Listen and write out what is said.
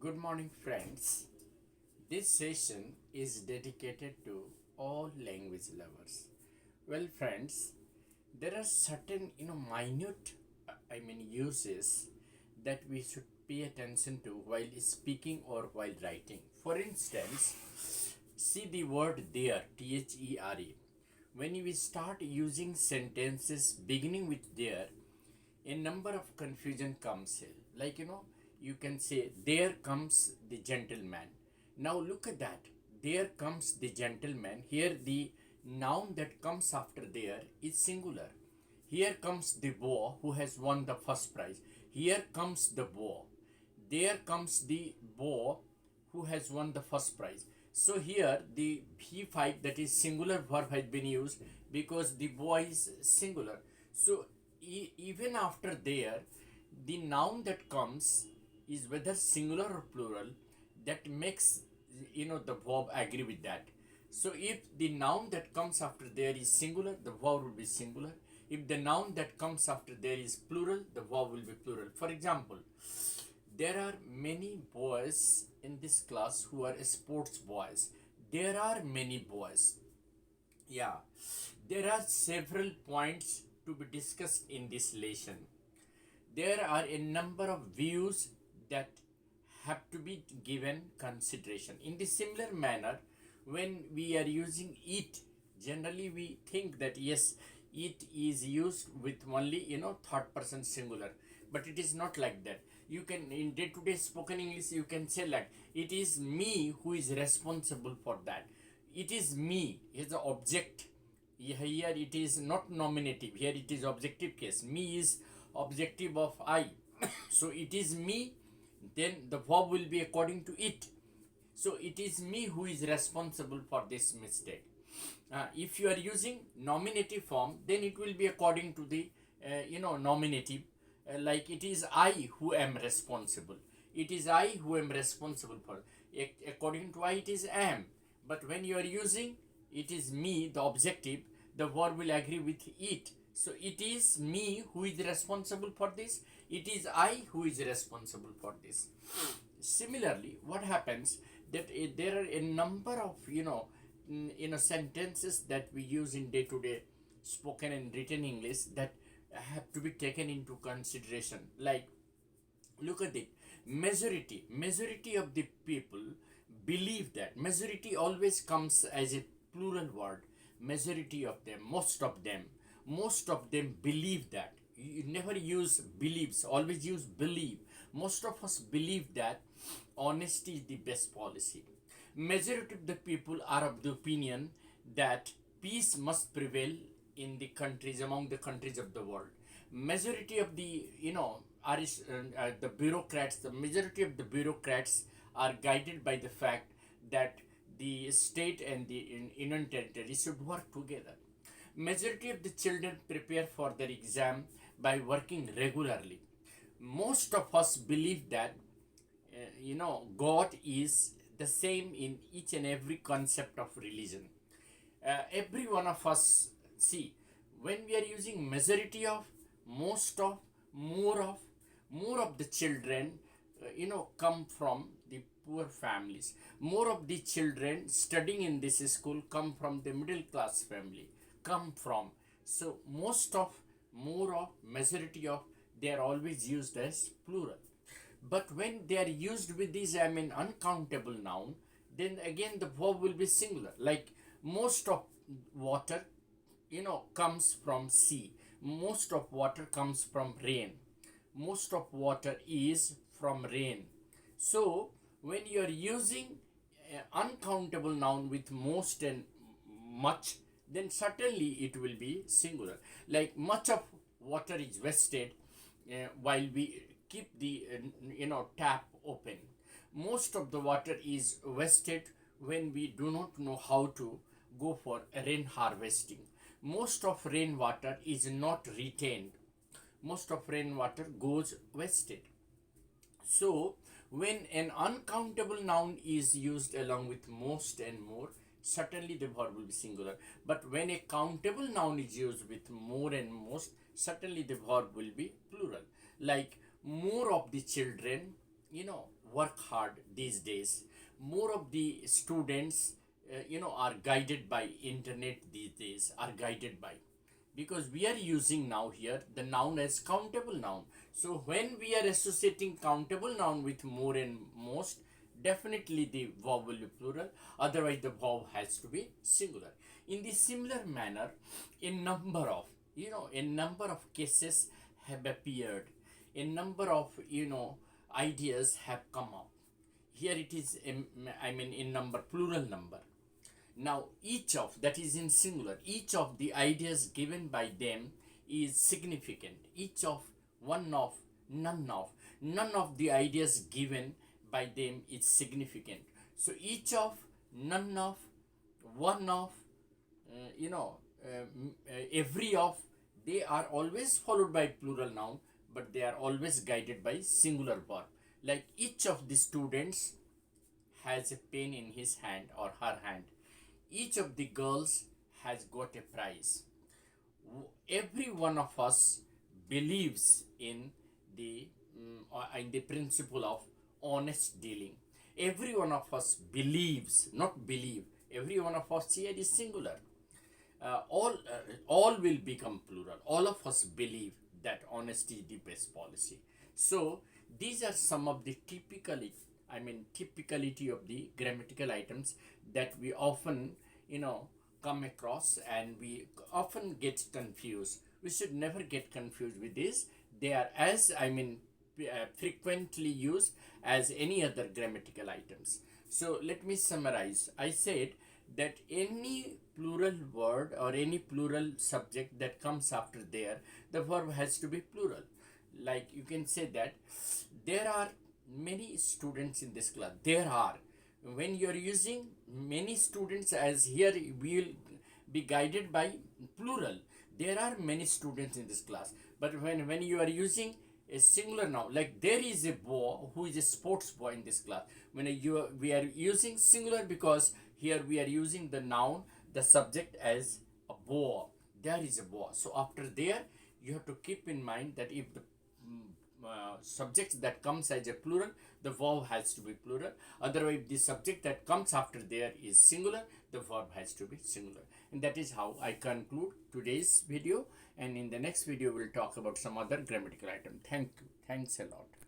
Good morning, friends. This session is dedicated to all language lovers. Well, friends, there are certain minute uses that we should pay attention to while speaking or while writing. For instance, see the word there, there. When we start using sentences beginning with there, a number of confusion comes here. You can say there comes the gentleman. Now look at that. There comes the gentleman. Here the noun that comes after there is singular. Here comes the boy who has won the first prize. Here comes the boy. There comes the boy who has won the first prize. So here the P5, that is singular verb, has been used because the boy is singular. So even after there, the noun that comes is whether singular or plural, that makes the verb agree with that. So if the noun that comes after there is singular, the verb will be singular. If the noun that comes after there is plural, the verb will be plural. For example, there are many boys in this class who are sports boys. There are many boys. Yeah, there are several points to be discussed in this lesson. There are a number of views that have to be given consideration. In the similar manner, when we are using it, generally we think that yes, it is used with only third person singular, but it is not like that. You can, in day-to-day spoken English, you can say like, it is me who is responsible for that. It is me is the object. Here it is not nominative. Here it is objective case. Me is objective of I. So it is me, then the verb will be according to it. So it is me who is responsible for this mistake. If you are using nominative form, then it will be according to the nominative. Like it is I who am responsible. It is I who am responsible for. According to I, it is am. But when you are using it is me, the objective, the verb will agree with it. So it is me who is responsible for this. It is I who is responsible for this. Similarly, what happens that there are a number of sentences that we use in day-to-day spoken and written English that have to be taken into consideration. Like, look at it. Majority of the people believe that. Majority always comes as a plural word. Majority of them, most of them believe that. You never use believes, always use believe. Most of us believe that honesty is the best policy. Majority of the people are of the opinion that peace must prevail in the countries, among the countries of the world. Majority of the the bureaucrats, the majority of the bureaucrats are guided by the fact that the state and the union territory should work together. Majority of the children prepare for their exam by working regularly. Most of us believe that God is the same in each and every concept of religion. Every one of us, see, when we are using majority of, most of, more of the children come from the poor families. More of the children studying in this school come from the middle class family. Come from. So most of, more of, majority of, they are always used as plural. But when they are used with this uncountable noun, then again the verb will be singular. Like, most of water comes from sea. Most of water comes from rain. Most of water is from rain. So when you are using uncountable noun with most and much, then certainly it will be singular. Like, much of water is wasted while we keep the tap open. Most of the water is wasted when we do not know how to go for rain harvesting. Most of rainwater is not retained. Most of rainwater goes wasted. So when an uncountable noun is used along with most and more, certainly the verb will be singular. But when a countable noun is used with more and most, certainly the verb will be plural. Like, more of the children work hard these days. More of the students are guided by internet these days, are guided by, because we are using now here the noun as countable noun. So when we are associating countable noun with more and most, definitely the verb will be plural, otherwise the verb has to be singular. In the similar manner, a number of a number of cases have appeared, a number of ideas have come up. Here it is, I mean, in number, plural number. Now, each of, that is in singular, each of the ideas given by them is significant. Each of, one of, none of the ideas given by them is significant. So, each of, none of, one of, every of, they are always followed by plural noun, but they are always guided by singular verb. Like each of the students has a pen in his hand or her hand. Each of the girls has got a prize. Every one of us believes in the principle of honest dealing. Every one of us believes, not believe. Every one of us here is singular. All will become plural. All of us believe that honesty is the best policy. So these are some of the typicality of the grammatical items that we often come across, and we often get confused. We should never get confused with this. They are as frequently used as any other grammatical items. So let me summarize. I said that any plural word or any plural subject that comes after there, the verb has to be plural. Like you can say that there are many students in this class. There are. When you are using many students, as here we will be guided by plural. There are many students in this class. But when you are using a singular noun, like there is a boy who is a sports boy in this class. We are using singular because here we are using the noun, the subject as a boy. There is a boy. So after there, you have to keep in mind that if the subject that comes as a plural, the verb has to be plural. Otherwise, the subject that comes after there is singular, the verb has to be singular. And that is how I conclude today's video. And in the next video, we'll talk about some other grammatical item. Thank you. Thanks a lot.